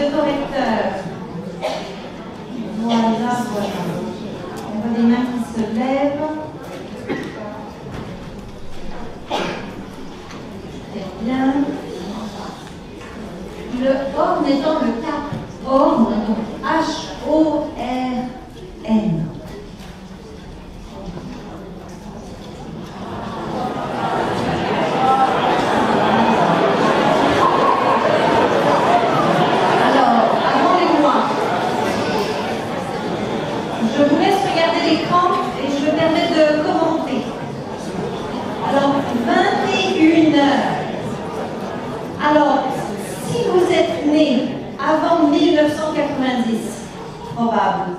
deux correcteurs. Voilà, voilà. On voit des mains qui se lèvent. Très bien. Le orne étant le cap. Orne, donc H-O-R-N. Alors, si vous êtes né avant 1990, probable,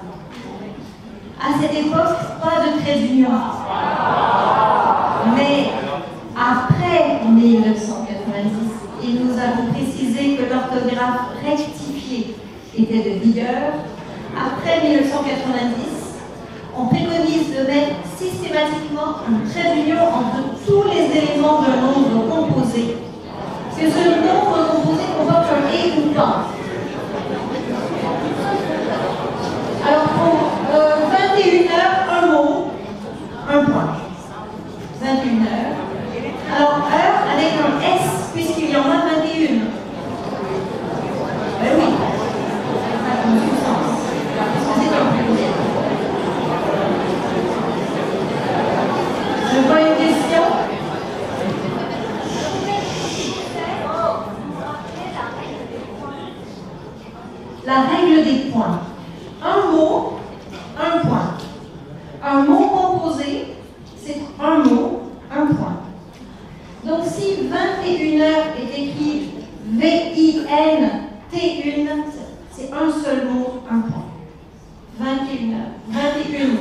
à cette époque, pas de trait d'union. Mais après 1990, et nous avons précisé que l'orthographe rectifiée était de vigueur, après 1990, on préconise de mettre systématiquement un trait d'union entre tous les éléments d'un nombre composé. Parce que ce nombre composé comporte un et ou pas. Alors pour 21 heures, un mot, un point. 21 heures. Alors heure avec un S, puisqu'il y en a 21. Ben oui. Ça a du sens. Parce que c'est un pluriel. Je vois une question. La règle des points. Un mot, un point. Un mot composé, c'est un mot, un point. Donc si 21 heures est écrit V-I-N-T-1, c'est un seul mot, un point. 21 heures. 21,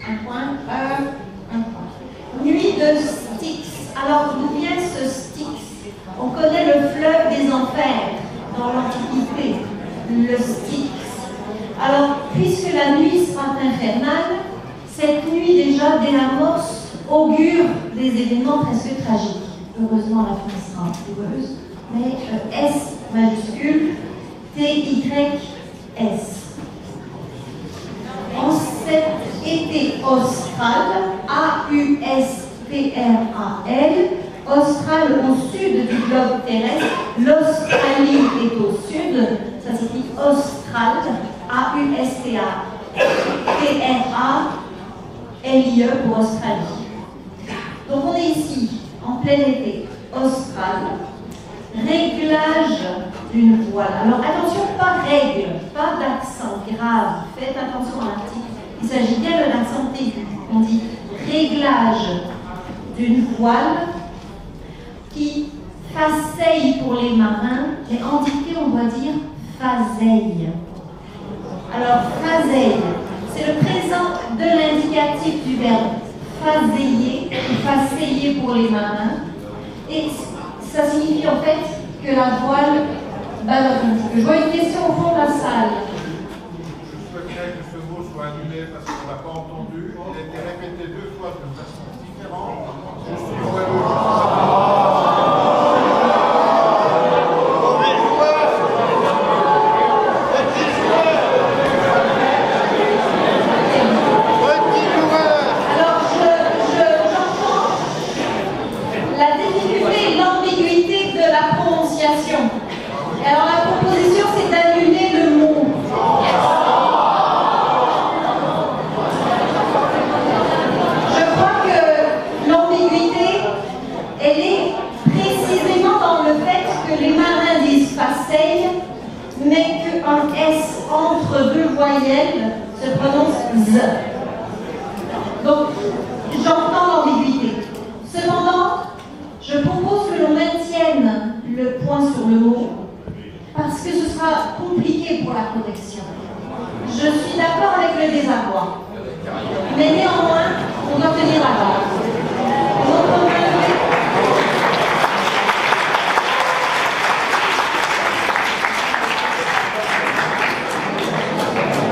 un point, heure, un point. Nuit de Styx. Alors d'où vient ce Styx? On connaît le fleuve des enfers dans l'Antiquité. Le Styx. Alors, puisque la nuit sera infernale, cette nuit déjà désamorce, augure des événements presque tragiques. Heureusement, la fin sera heureuse, mais S majuscule, T-Y-S. En cet été austral, A-U-S-T-R-A-L, austral au sud du globe terrestre, l'Australie est au sud, ça s'écrit austral, A-U-S-T-A-T-R-A-L-I-E pour Australie. Donc on est ici, en plein été, austral, réglage d'une voile. Alors attention, pas règle, pas d'accent grave, faites attention à l'article, il s'agit bien d'un accent aigu. On dit réglage d'une voile qui faseille pour les marins, mais en dictée on doit dire faseille. Alors faseille, c'est le présent de l'indicatif du verbe faseiller ou faseiller pour les marins, et ça signifie en fait que la voile ballonne. Je vois une question au fond de la salle. Je souhaiterais que ce mot soit annulé parce qu'on ne l'a pas entendu. Il a été répété 2 fois de façon différente. Je suis Alors la proposition c'est d'annuler le mot. Je crois que l'ambiguïté, elle est précisément dans le fait que les marins disent faseille, mais qu'un S entre deux voyelles se prononce Z. Donc j'entends l'ambiguïté. Cependant, je propose que l'on maintienne le point sur le mot, parce que ce sera compliqué pour la correction. Je suis d'accord avec le désarroi, mais néanmoins, on doit tenir la base.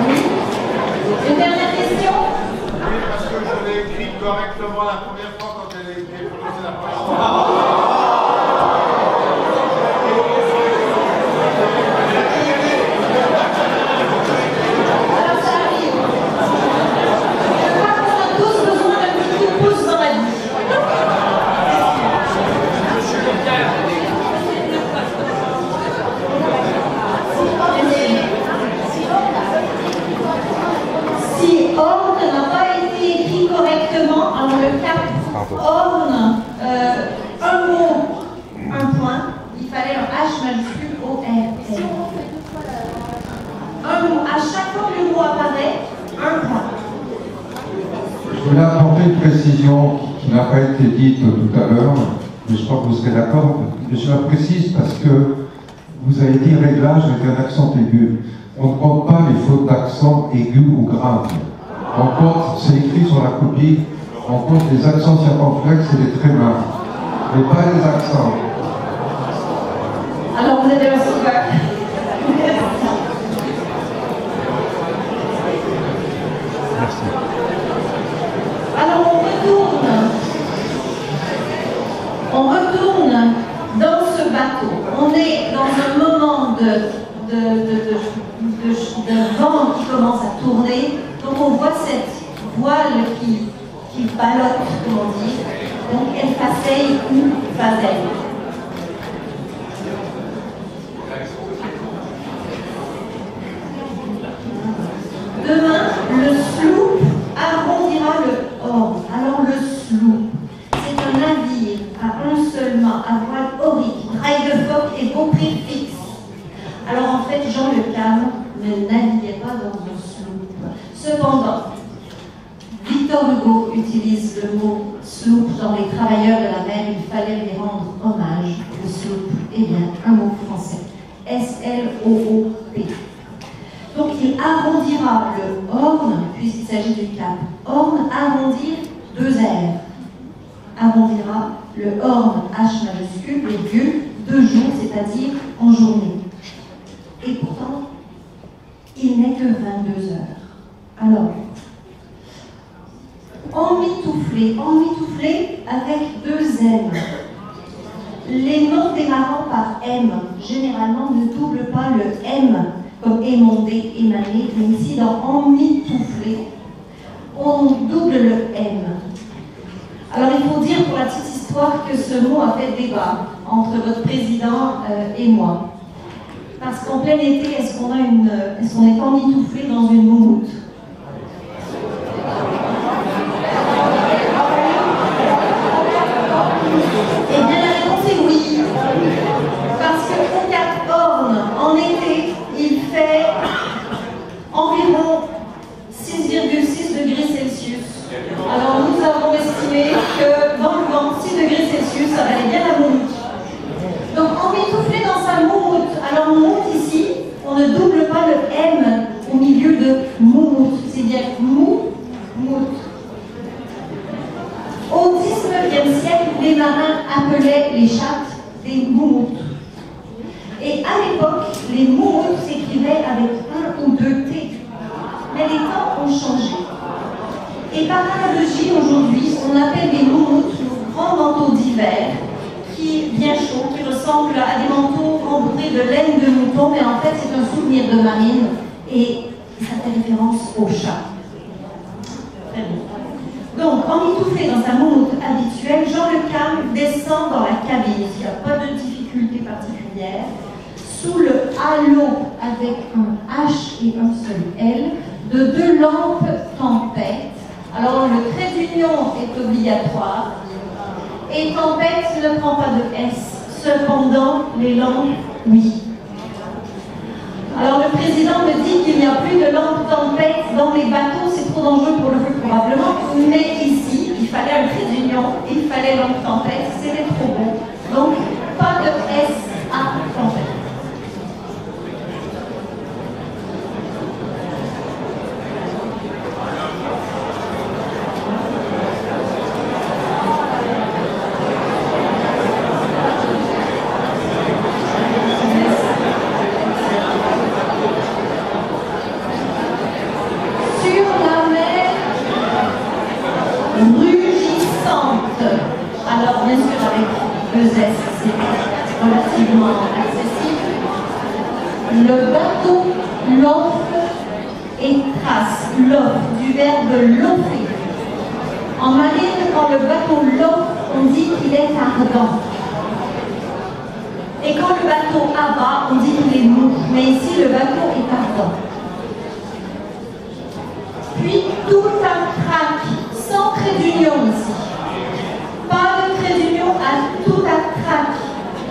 Oui. Une dernière question? Oui, parce que je l'ai écrit correctement la première fois quand elle a été prononcée la première fois. V-O-R-L. À chaque fois que le mot apparaît, un point. Je voulais apporter une précision qui n'a pas été dite tout à l'heure, mais je crois que vous serez d'accord. Je la précise parce que vous avez dit réglage avec un accent aigu. On ne compte pas les fautes d'accent aigu ou grave. On compte, c'est écrit sur la copie, on compte les accents circonflexes et les trémas, mais pas les accents. Alors vous êtes un sauveur. Merci. Alors on retourne dans ce bateau. On est dans un moment de vent qui commence à tourner. Donc on voit cette voile qui ballotte, comme on dit. Donc elle faceille ou faseille. Demain, le sloop arrondira le horn. Alors le sloop, c'est un navire à un seul mât, à voile aurique, braille de phoque et beau préfixe. Alors en fait, Jean Le Cam ne naviguait pas dans un sloop. Cependant, Victor Hugo utilise le mot sloop dans Les Travailleurs de la mer. Il fallait lui rendre hommage. Le sloop est bien un mot français. S-L-O-O-P. Donc il arrondira le horn, puisqu'il s'agit du cap. Horn, arrondir, deux R. Arrondira le horn, H majuscule, virgule, 2 jours, c'est-à-dire en journée. Et pourtant, il n'est que 22 heures. Alors, emmitouflé avec 2 M. Les noms démarrant par M, généralement, ne doublent pas le M, comme émondé, émané, mais ici, dans emmitouflé, on double le M. Alors, il faut dire pour la petite histoire que ce mot a fait débat entre votre président et moi. Parce qu'en plein été, est-ce qu'on est emmitouflé dans une moumoute? Eh bien, la réponse est oui. Parce que au Cap Horn, en été, il fait environ 6,6 degrés Celsius. Alors, nous avons estimé que dans le vent, 6 degrés Celsius, ça valait bien la moumoute. Donc, emmitouflé dans sa moumoute. Alors, moumoute ici, on ne double pas le M au milieu de moumoute. C'est bien moumoute. Au XIXe siècle, les marins appelaient les chattes des moumoutes. Et à l'époque, les moumoutes s'écrivaient avec 1 ou 2 T. Mais les temps ont changé. Et par analogie, aujourd'hui, on appelle les moumoutes nos grands manteaux d'hiver, qui bien chauds, qui ressemblent à des manteaux embourrés de laine de mouton, mais en fait, c'est un souvenir de marine et ça fait référence au chat. Très bien. Donc, emmitouflé dans sa moumoute habituelle, Jean Le Cam descend dans la cabine. Il n'y a pas de difficulté particulière. Sous le halo, avec un H et un seul L, de 2 lampes tempête. Alors, le trait d'union est obligatoire. Et tempête ne prend pas de S. Cependant, les lampes, oui. Alors, le président me dit qu'il n'y a plus de lampes tempête dans les bateaux. C'est trop dangereux pour le feu, probablement. Mais ici, il fallait un trait d'union, il fallait lampe tempête. C'était trop beau. Donc, pas de S à tempête. Alors, bien sûr, avec 2 S, c'est relativement accessible. Le bateau lofe et trace. Lofe, du verbe lofer. En marine, quand le bateau lofe, on dit qu'il est ardent. Et quand le bateau abat, on dit qu'il est mou. Mais ici, le bateau est ardent. Puis, tout un trac, sans trait d'union ici. Pas de trait d'union à tout à trac.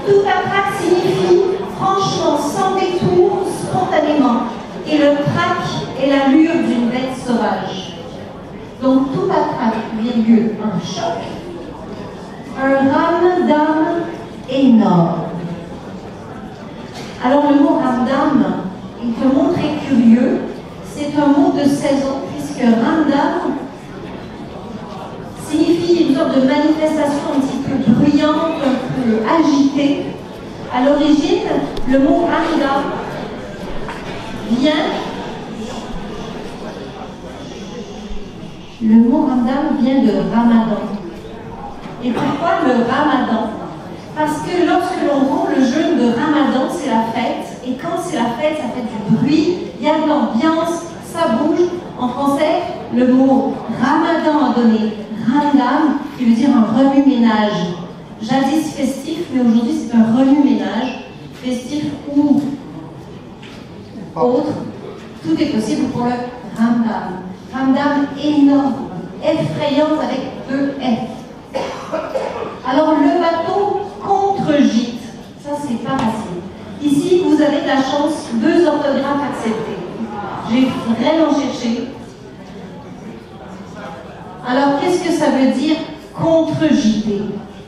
Tout à trac signifie franchement spontanément, et le trac est l'allure d'une bête sauvage. Donc tout attrape, virgule, un choc, un ramdam énorme. Alors le mot ramdam est un mot très curieux, c'est un mot de saison, puisque ramdam signifie une sorte de manifestation un petit peu bruyante, un peu agitée. À l'origine, le mot ramdam vient de Ramadan. Et pourquoi le Ramadan? Parce que lorsque l'on rompt le jeûne de Ramadan, c'est la fête. Et quand c'est la fête, ça fait du bruit, il y a de l'ambiance, ça bouge. En français, le mot Ramadan a donné Ramdam, qui veut dire un remue-ménage. Jadis festif, mais aujourd'hui c'est un remue-ménage, festif ou autre. Tout est possible pour le Ramdam. Ramdam énorme, effrayante avec 2 F. Alors le bateau contre-gîte, ça c'est pas facile. Ici vous avez de la chance, 2 orthographes acceptées. J'ai vraiment cherché. Alors qu'est-ce que ça veut dire contre-gîter?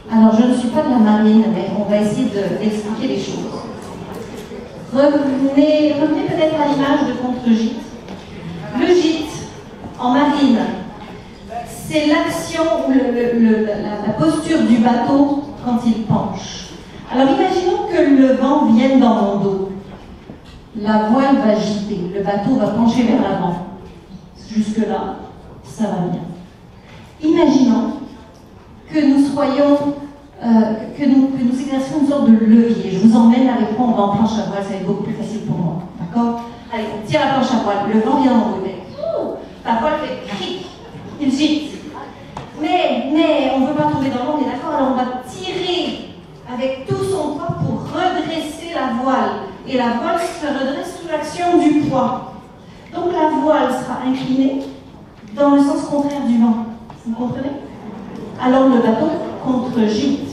Alors je ne suis pas de la marine, mais on va essayer d'expliquer les choses. Revenez peut-être à l'image de contre-gîte. Le gîte en marine, c'est l'action ou la posture du bateau quand il penche. Alors imaginons que le vent vienne dans mon dos. La voile va gîter, le bateau va pencher vers l'avant. Jusque-là, ça va bien. Imaginons que nous soyons, que nous exercions une sorte de levier. Je vous emmène avec moi, on va en planche à voile, ça va être beaucoup plus facile pour moi. D'accord? Allez, on tire la planche à voile, le vent vient dans mon dos. La voile fait cric, il gîte. Mais on ne veut pas tomber dans l'eau, on est d'accord? Alors on va tirer avec tout son poids pour redresser la voile. Et la voile se redresse sous l'action du poids. Donc la voile sera inclinée dans le sens contraire du vent. Vous comprenez? Alors le bateau contre-gîte.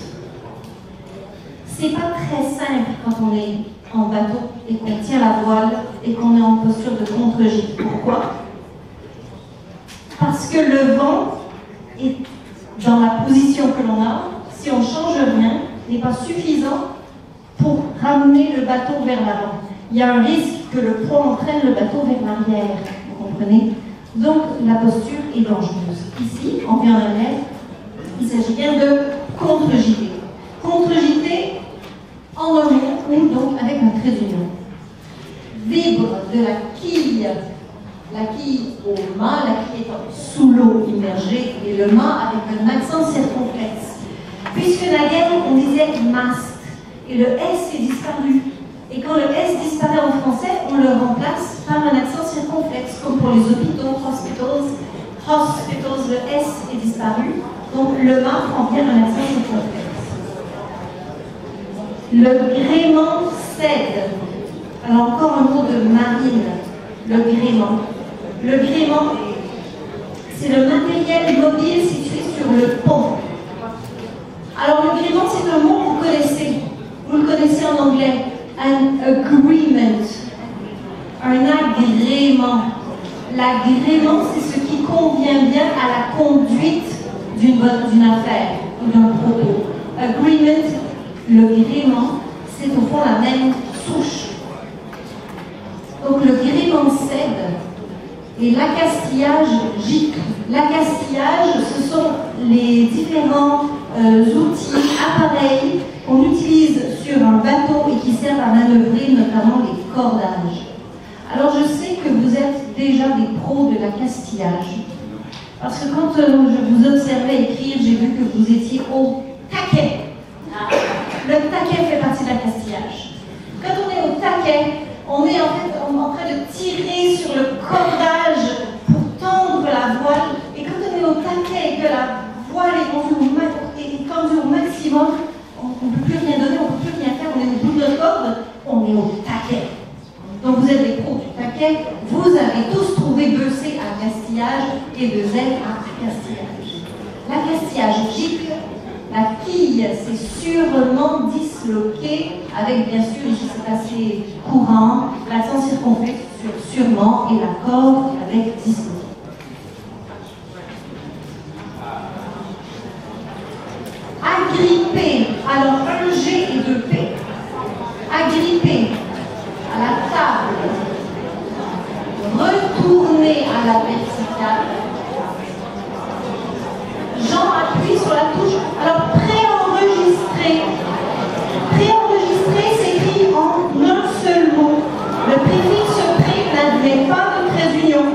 C'est pas très simple quand on est en bateau et qu'on tient la voile et qu'on est en posture de contre-gîte. Pourquoi? Parce que le vent est dans la position que l'on a, si on ne change rien, n'est pas suffisant pour ramener le bateau vers l'avant. Il y a un risque que le poids entraîne le bateau vers l'arrière, vous comprenez? Donc la posture est dangereuse. Ici, en vient en mer, il s'agit bien de contre-gîter. Contre-gîter en oignon ou donc avec un trait d'union. Vibre de la quille au mât, la quille étant sous l'eau immergée, et le mât avec un accent circonflexe. Puisque naguère, on disait mast, et le S est disparu. Et quand le S disparaît en français, on le remplace par un accent circonflexe, comme pour les hôpitaux, hospitals, le S est disparu, donc le mât prend bien un accent circonflexe. Le gréement cède. Alors encore un mot de marine, le gréement. Le gréement, c'est le matériel mobile situé sur le pont. Alors le gréement, c'est un mot que vous connaissez. Vous le connaissez en anglais. An agreement. Un agrément. L'agrément, c'est ce qui convient bien à la conduite d'une affaire ou d'un propos. Agreement, le gréement, c'est au fond la même souche. Donc le gréement cède et l'accastillage gicle. L'accastillage, ce sont les différents outils, appareils qu'on utilise sur un bateau et qui servent à manœuvrer notamment les cordages. Alors je sais que vous êtes déjà des pros de l'accastillage. Parce que quand je vous observais écrire, j'ai vu que vous étiez au taquet. Le taquet fait partie de l'accastillage. Quand on est au taquet, on est en fait en train de tirer sur le cordage pour tendre la voile. Et quand on est au taquet et que la voile est tendue au maximum, on ne peut plus rien donner, on ne peut plus rien faire, on est au bout de notre corde, on est au taquet. Donc vous êtes des pros du taquet, vous avez tous trouvé 2C à castillage et 2L à accastillage. L'accastillage gicle, La quille s'est sûrement disloquée, avec bien sûr, ici c'est assez courant, l'accent circonflexe sur sûrement et la corde avec disloqué. Agripper, alors un G et deux P. Agripper à la table, retourner à la verticale. Jean appuie sur la touche. Alors, préenregistrer. Préenregistrer s'écrit en un seul mot. Le préfixe pré n'admet pas de trait d'union.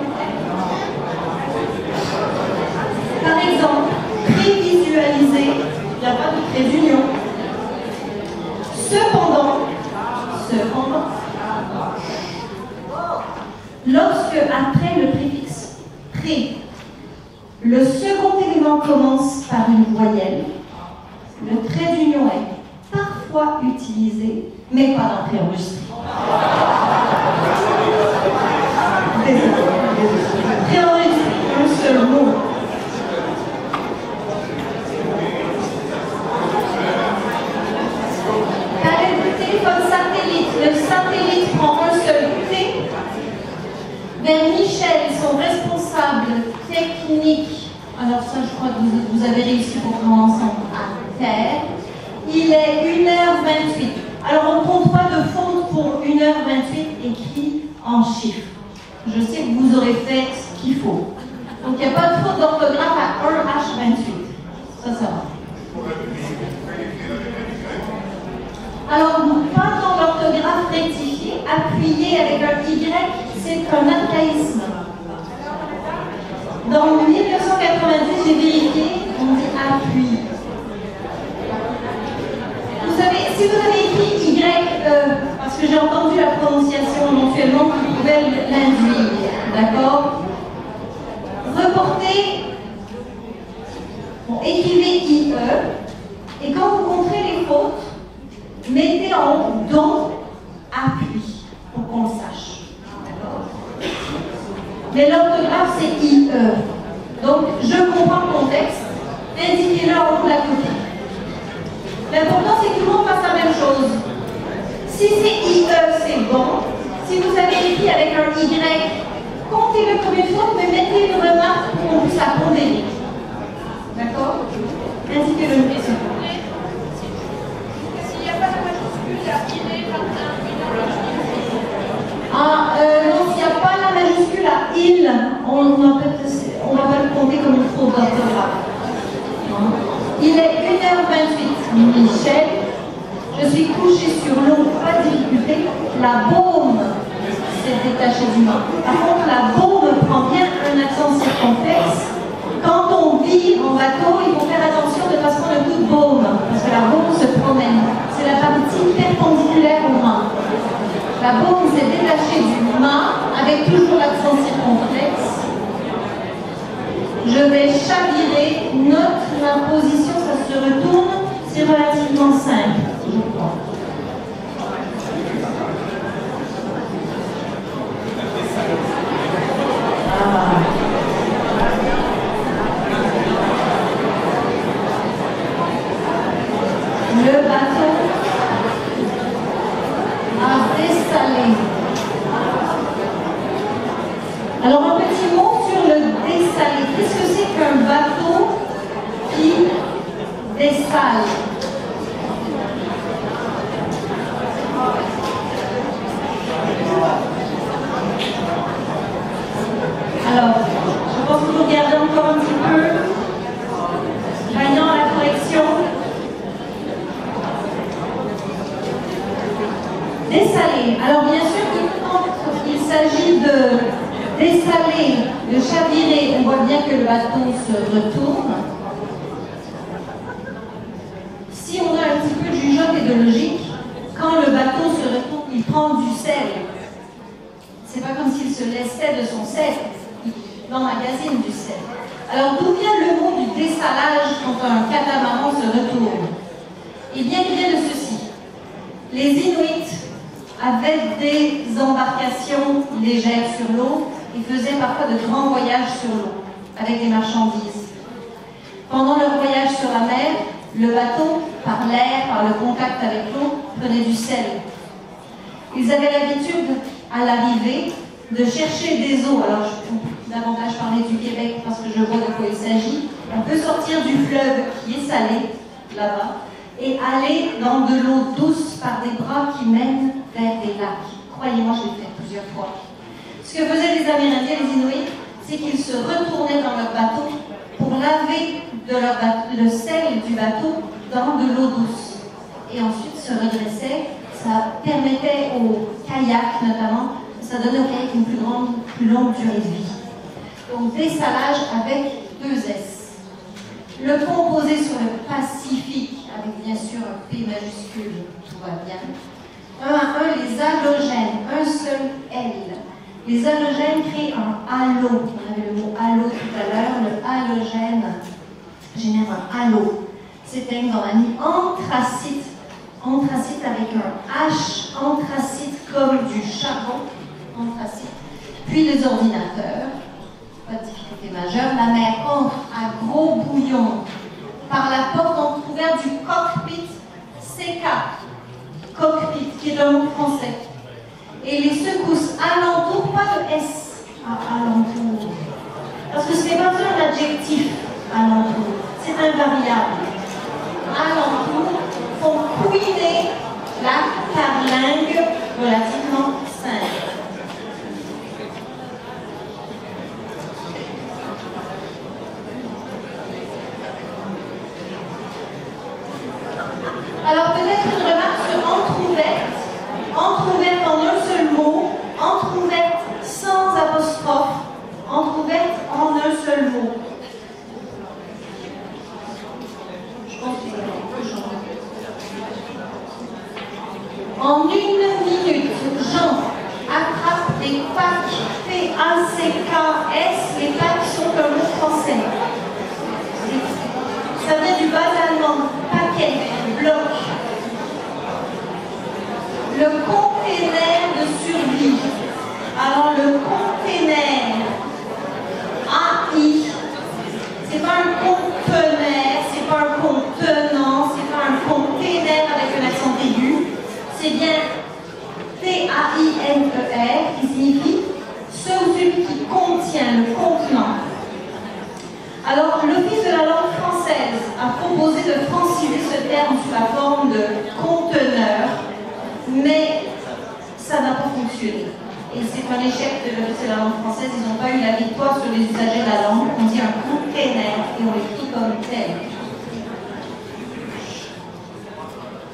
Par exemple, prévisualiser, il n'y a pas de trait d'union. Cependant, lorsque, après le préfixe pré, le second élément commence par une voyelle, le trait d'union est parfois utilisé, mais pas dans préenregistré. Préenregistré, un seul mot. Avec le téléphone satellite, le satellite prend un seul T. Vers Michel, son responsable technique, alors ça je crois que vous avez réussi pour commencer à terre, il est 1h28. Alors on ne compte pas de faute pour 1h28 écrit en chiffres. Je sais que vous aurez fait ce qu'il faut. Donc il n'y a pas de faute d'orthographe à 1H28. Ça va. Alors pas dans l'orthographe rectifiée, appuyer avec un Y, c'est un archaïsme. Dans 1990, j'ai vérifié, on dit appui. Vous savez, si vous avez écrit Y, parce que j'ai entendu la prononciation éventuellement qui pouvait l'induire, d'accord? Reportez, bon, écrivez IE, et quand vous montrez les fautes, mettez en haut dont appui, pour qu'on le sache. D'accord? Mais l'orthographe, c'est IE. Donc, je comprends le contexte, indiquez-le en haut de la copie. L'important, c'est que tout le monde fasse la même chose. Si c'est IE, c'est bon. Si vous avez écrit avec un Y, comptez-le comme une faute, mais mettez une remarque pour qu'on puisse la pondérer. D'accord? Indiquez-le une question. S'il n'y a pas de majuscule, il est non, s'il n'y a pas la majuscule à il, on va pas le compter comme une faute d'orthographe. Il est 1h28. Michel, je suis couché sur l'eau, pas de difficulté. La baume s'est détachée du mât. Par contre, la baume prend bien un accent circonflexe. Quand on vit en bateau, il faut faire attention de ne pas se prendre un coup de baume, parce que la baume se promène. C'est la partie perpendiculaire au mât. La baume s'est détachée du mât avec toujours l'accent circonflexe. Je vais chavirer, note la position, ça se retourne, c'est relativement simple, je crois. Le bateau a dessalé. Alors un petit mot sur le dessaler. Qu'est-ce que c'est qu'un bateau qui dessale? Alors, je pense que vous regardez encore un petit peu. Gagnant la correction. Dessaler. Alors bien sûr, quand il s'agit de dessaler, de chavirer, on voit bien que le bateau se retourne. Si on a un petit peu de jugeote et de logique, quand le bateau se retourne, il prend du sel. C'est pas comme s'il se laissait de son sel, il emmagasine du sel. Alors d'où vient le mot du dessalage quand un catamaran se retourne? Eh bien, il vient de ceci. Les Inuits avaient des embarcations légères sur l'eau et faisaient parfois de grands voyages sur l'eau avec des marchandises. Pendant leur voyage sur la mer, Le bateau, par l'air, par le contact avec l'eau, prenait du sel. Ils avaient l'habitude, à l'arrivée, de chercher des eaux. Alors, je peux davantage parler du Québec parce que je vois de quoi il s'agit. On peut sortir du fleuve qui est salé, là-bas, et aller dans de l'eau douce par des bras qui mènent vers des lacs. Croyez-moi, je l'ai fait plusieurs fois. Ce que faisaient les Amérindiens, les Inuits, c'est qu'ils se retournaient dans leur bateau pour laver le sel du bateau dans de l'eau douce. Et ensuite se redressaient. Ça permettait aux kayaks notamment, ça donnait aux kayaks une plus longue durée de vie. Donc dessalage avec 2 S. Le pont posé sur le Pacifique, avec bien sûr un P majuscule, tout va bien. 1 à 1, les halogènes, un seul L. Les halogènes créent un halo. On avait le mot halo tout à l'heure. Le halogène génère un halo. S'éteignent dans la nuit. Anthracite. Anthracite avec un H. Anthracite comme du charbon. Anthracite. Puis les ordinateurs. Pas de difficulté majeure. La mer entre à gros bouillon par la porte entrouverte du cockpit CK. Cockpit, qui est un mot français. Et les secousses alentour, pas de S à alentour. Parce que ce n'est pas un adjectif alentour, c'est un variable. Alentour font couiner la carlingue relativement simple. Alors peut-être une remarque sur entrouverte. Entrouverte en un seul mot, entrouverte sans apostrophe, entrouverte en un seul mot. Je pense que c'est en 1 minute, Jean attrape des packs, P-A-C-K-S, les packs sont un mot français. Ça vient du bas allemand, paquet, bloc. Le container de survie. Alors le container, AI, c'est pas un conteneur, c'est pas un contenant, c'est pas un container avec un accent aigu, c'est bien T-A-I-N-E-R qui signifie ce ou celui qui contient, le contenant. Alors l'Office de la langue française a proposé de franciser ce terme sous la forme de conteneur, mais ça n'a pas fonctionné. Et c'est un échec de l'Office de la langue française, ils n'ont pas eu la victoire sur les usagers de la langue, on dit un container et on l'écrit comme tel.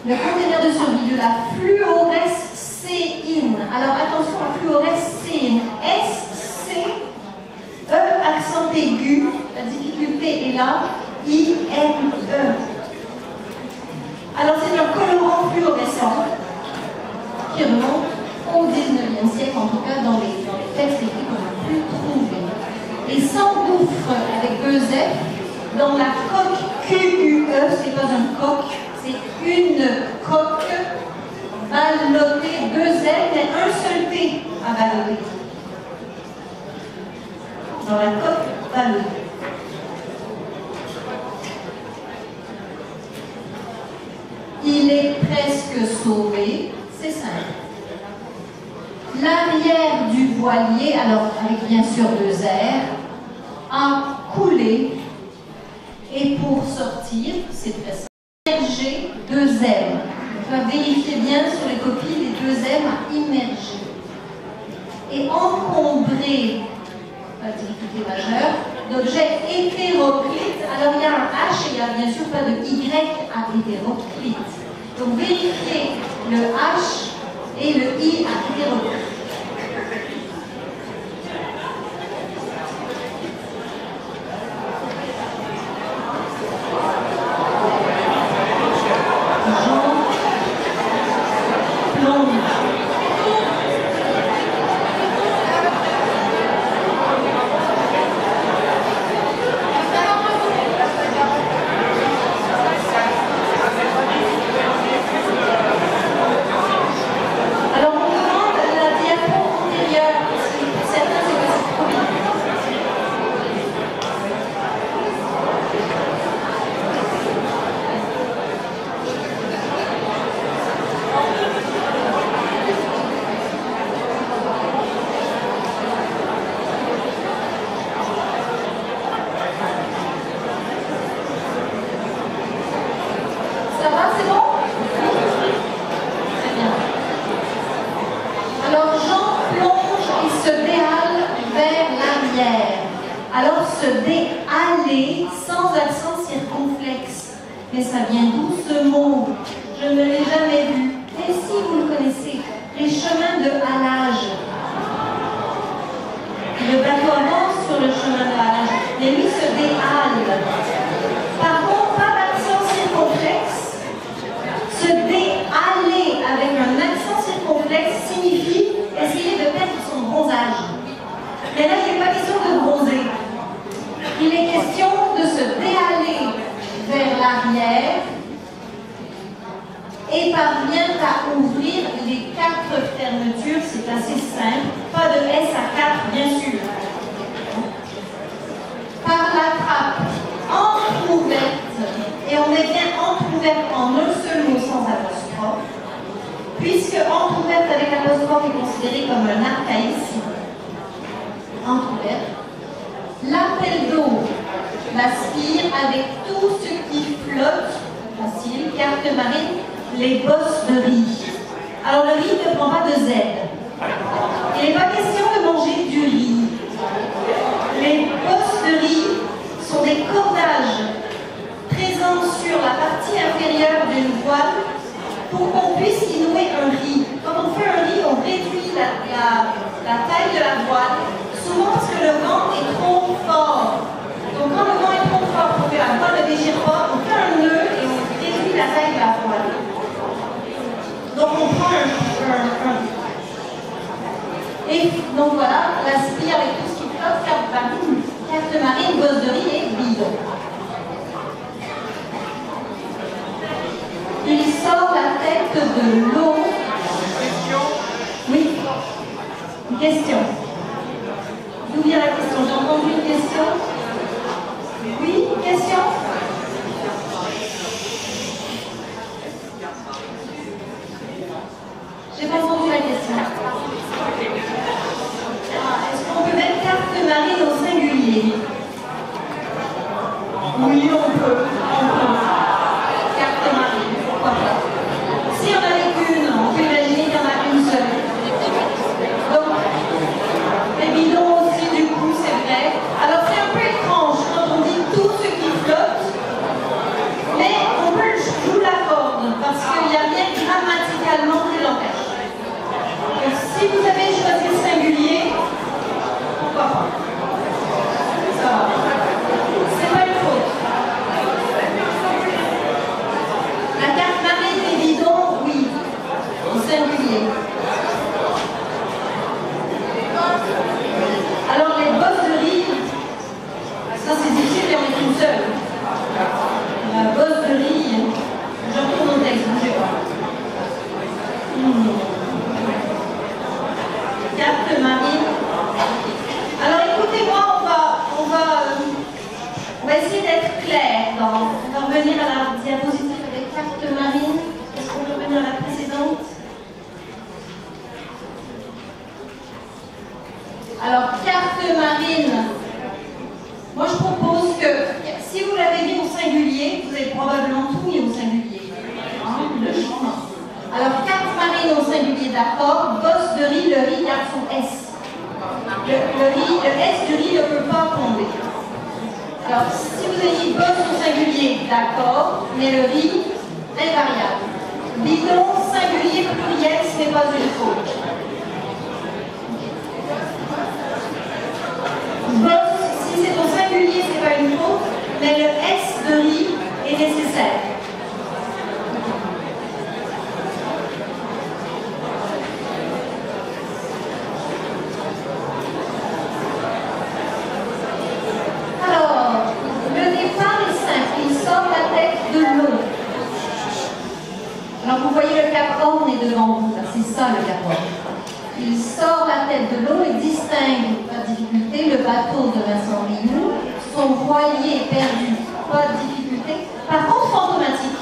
Le container de survie de la fluorescéine. Alors attention à fluorescéine. S-C, E accent aigu, la difficulté est là, I-N-E. Alors c'est un colorant fluorescent qui remonte au 19e siècle, en tout cas dans les textes écrits qu'on a pu trouver. Et s'engouffre avec 2 F dans la coque QUE, c'est pas un coq, c'est une coque ballottée, 2 L, mais un seul T à ballotter. Dans la coque ballottée. Il est presque sauvé, c'est simple. L'arrière du voilier, alors avec bien sûr 2 R, a coulé. Et pour sortir, c'est très simple. Immerger 2 M. On va vérifier bien sur les copies les 2 M à immerger. Et encombrer, pas de difficulté majeure, d'objets hétéroclites. Alors il y a un H et il n'y a bien sûr pas de Y à hétéroclite. Donc vérifiez le H et le I à hétéroclite. Alors Alors Jean plonge et se déhale vers l'arrière. Alors se déhaler sans accent circonflexe. Mais ça vient d'où ce mot? Je ne l'ai jamais vu. Et si vous le connaissez, les chemins de halage. Le bateau avance sur le chemin de halage, mais lui se déhale. Par contre, pas d'accent circonflexe. Se déhaler avec un accent circonflexe signifie essayer de perdre son bronzage. Mais là, il n'est pas question de bronzer. Il est question de se déhaler vers l'arrière et parvient à ouvrir les 4 fermetures. C'est assez simple. Pas de S à 4, bien sûr. Par la trappe entrouverte, et on met bien entrouverte en un seul mot sans apostrophe, puisque entrouverte avec apostrophe est considérée comme un archaïsme. Entrouverte. L'appel d'eau l'aspire avec tout ce qui flotte, facile, carte marine, les bosses de riz. Alors le riz ne prend pas de Z. Il n'est pas question de manger du riz. Les bosses de riz sont des cordages présents sur la partie inférieure d'une voile pour qu'on puisse y nouer un riz. Quand on fait un riz, on réduit la taille de la voile, souvent parce que le vent est trop fort. Donc quand le vent est trop fort pour que la voile ne déchire pas, on fait un nœud et on réduit la taille de la voile. Donc on prend un et donc voilà, la spire avec tout ce qui flotte, carte marine, bosse de riz et bidon. Il sort la tête de l'eau. Oui. Une question. D'où vient la question? J'ai entendu une question. Oui, une question? J'ai pas entendu la question. Est-ce qu'on peut mettre carte marine au singulier? Oui, on peut. Carte marine, pourquoi pas? Si on en avait qu'une, on peut imaginer qu'il y en a une seule. Donc, les bidons aussi, du coup, c'est vrai. Alors, c'est un peu étrange quand on dit tout ce qui flotte, mais on peut jouer la corde parce qu'il n'y a rien grammaticalement qui l'empêche. Si vous avez choisi le singulier, pourquoi pas? Ça va. C'est pas une faute. La carte marine des bidons, oui. Au singulier. Alors les bosses de riz, ça c'est difficile et on est une seule. La bosse de riz, je retourne au texte, bougez pas. Carte marine. Alors écoutez-moi, on va essayer d'être clair. On va revenir à la diapositive avec carte marine. Est-ce qu'on peut revenir à la précédente? Alors carte marine. Moi je propose que si vous l'avez mis au singulier, vous avez probablement tout mis au singulier. Le champ. Alors, carte marine au singulier, d'accord. Bosse de riz, le riz garde son S. Le S du riz ne peut pas tomber. Alors, si vous avez dit bosse au singulier, d'accord, mais le riz, invariable. Bidon, singulier, pluriel, ce n'est pas une faute. Bosse, si c'est au singulier, ce n'est pas une faute, mais le S de riz est nécessaire. Alors vous voyez le Cap Horn est devant vous, c'est ça le Cap Horn. Il sort la tête de l'eau et distingue, pas de difficulté, le bateau de Vincent Mignoux, son voilier perdu, pas de difficulté. Par contre, fantomatique.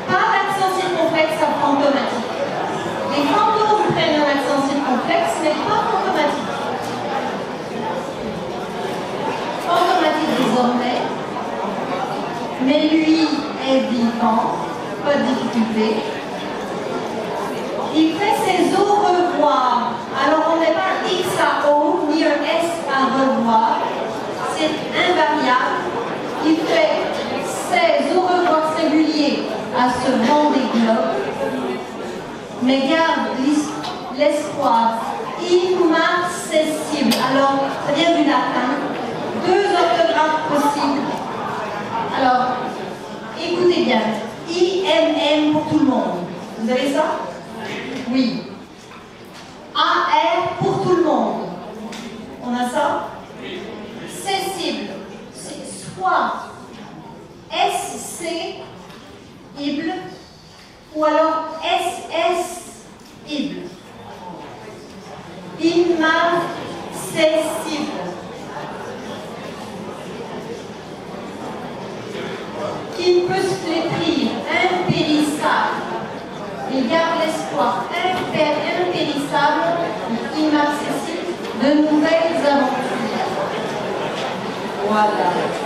Pas d'accent circonflexe à fantomatique. Les fantômes prennent un accent circonflexe, mais pas fantomatique. Fantomatique désormais, mais lui est vivant. Pas de difficulté. Il fait ses au revoir. mais garde l'espoir immarcessible. Alors, ça vient du latin, 2 orthographes possibles. Alors, écoutez bien, IMM pour tout le monde. Vous avez ça? Oui. AR pour tout le monde. On a ça? Cessible, c'est soit SC, ible, ou alors SS, ible. Immarcessible. Qui ne peut se flétrir, impérissable. Il garde l'espoir, impérissable, immarcessible, de nouvelles aventures. Voilà.